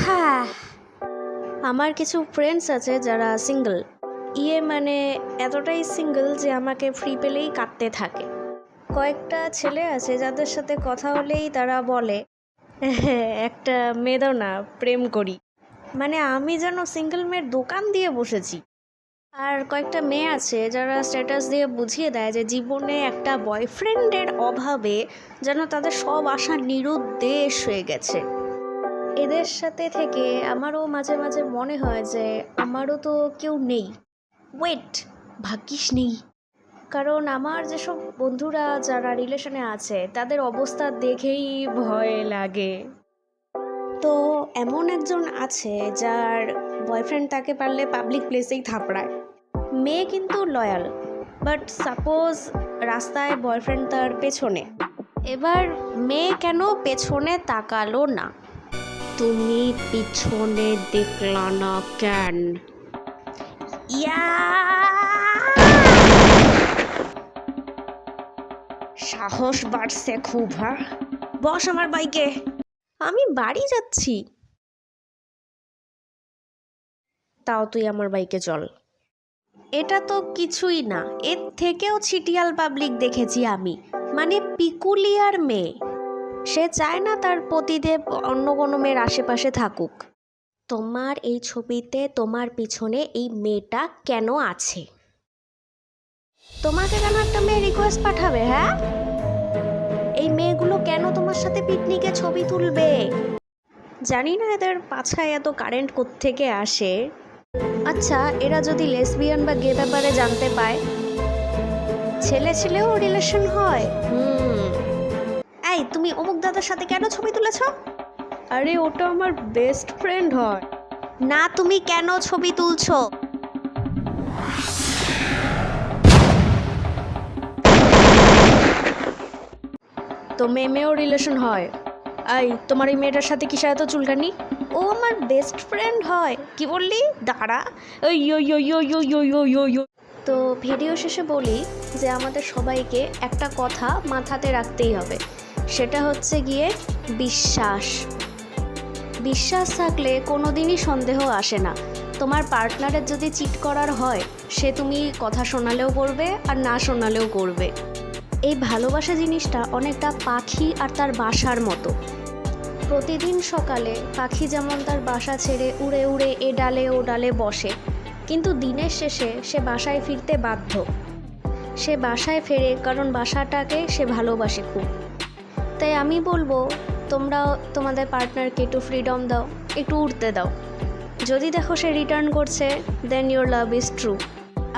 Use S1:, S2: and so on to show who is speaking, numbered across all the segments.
S1: হ্যাঁ, আমার কিছু ফ্রেন্ডস আছে যারা সিঙ্গেল, মানে এতটাই সিঙ্গেল যে আমাকে ফ্রি পেলেই কাটতে থাকে। কয়েকটা ছেলে আছে যাদের সাথে কথা হলেই তারা বলে একটা মেয়ে দাও না, প্রেম করি। মানে আমি যেন সিঙ্গেল মেয়ের দোকান দিয়ে বসেছি। আর কয়েকটা মেয়ে আছে যারা স্ট্যাটাস দিয়ে বুঝিয়ে দেয় যে জীবনে একটা বয়ফ্রেন্ডের অভাবে যেন তাদের সব আশা নিরুদ্দেশ হয়ে গেছে। এদের সাথে থেকে আমারও মাঝে মাঝে মনে হয় যে আমারও তো কেউ নেই। ওয়েট, ভাগ্যিস নেই। কারণ আমার যেসব বন্ধুরা যারা রিলেশনে আছে তাদের অবস্থা দেখেই ভয় লাগে। তো এমন একজন আছে যার বয়ফ্রেন্ড তাকে পারলে পাবলিক প্লেসেই থাপড়ায়। মেয়ে কিন্তু লয়াল, বাট সাপোজ রাস্তায় বয়ফ্রেন্ড তার পেছনে, এবার মেয়ে কেন পেছনে তাকালো না? তুমি পিছনে দেখলা না কেন? ইয়া, সাহস বাড়ছে খুব। হ্যাঁ, বস আমার বাইকে, আমি বাড়ি যাচ্ছি। তাও তুই আমার বাইকে চল। এটা তো কিছুই না, এর থেকেও ছিটিয়াল পাবলিক দেখেছি আমি। মানে পিকুলিয়ার মেয়ে, সে চায় না তার পতিদেব অন্য কোনো মেয়ের আশেপাশে থাকুক। তোমার এই ছবিতে তোমার পিছনে এই মেয়েটা কেন আছে? তোমাকে কেন একটা মেয়ে রিকোয়েস্ট পাঠাবে? হ্যাঁ, এই মেয়েগুলো কেন তোমার সাথে পিকনিকে ছবি তুলবে? জানি না এদের পাছায় এত কারেন্ট কোত্থেকে আসে। আচ্ছা, এরা যদি লেসবিয়ান বা গে ব্যাপারে জানতে পায়, ছেলে ছেলেও রিলেশন হয়। এই, তুমি অমুক দাদার সাথে কেন ছবি তুলেছ? আরে ওটা আমার বেস্ট ফ্রেন্ড হয়। না, তুমি কেন ছবি তুলছো? তো মেয়েও রিলেশন হয়। এই, তোমার এই মেয়েটার সাথে কিসের এত চুলকানি? ও আমার বেস্ট ফ্রেন্ড হয়। কি বললি? দাঁড়া। তো ভিডিও শেষে বলি যে আমাদের সবাইকে একটা কথা মাথাতে রাখতেই হবে, সেটা হচ্ছে গিয়ে বিশ্বাস। বিশ্বাস থাকলে কোনো দিনই সন্দেহ আসে না। তোমার পার্টনারের যদি চিট করার হয়, সে তুমি কথা শোনালেও করবে আর না শোনালেও করবে। এই ভালোবাসা জিনিসটা অনেকটা পাখি আর তার বাসার মতো। প্রতিদিন সকালে পাখি যেমন তার বাসা ছেড়ে উড়ে উড়ে এ ডালে ও ডালে বসে, কিন্তু দিনের শেষে সে বাসায় ফিরতে বাধ্য। সে বাসায় ফেরে কারণ বাসাটাকে সে ভালোবাসে খুব। তাই আমি বলবো, তোমরাও তোমাদের পার্টনারকে একটু ফ্রিডম দাও, একটু উড়তে দাও। যদি দেখো সে রিটার্ন করছে, then your love is true.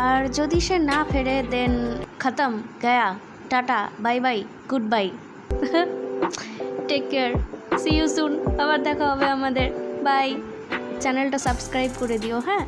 S1: আর যদি সে না ফেরে, দেন খতম, গয়া, টাটা, bye bye, good bye. Take care, see you soon. আবার দেখা হবে আমাদের। বাই। চ্যানেলটা সাবস্ক্রাইব করে দিও। হ্যাঁ।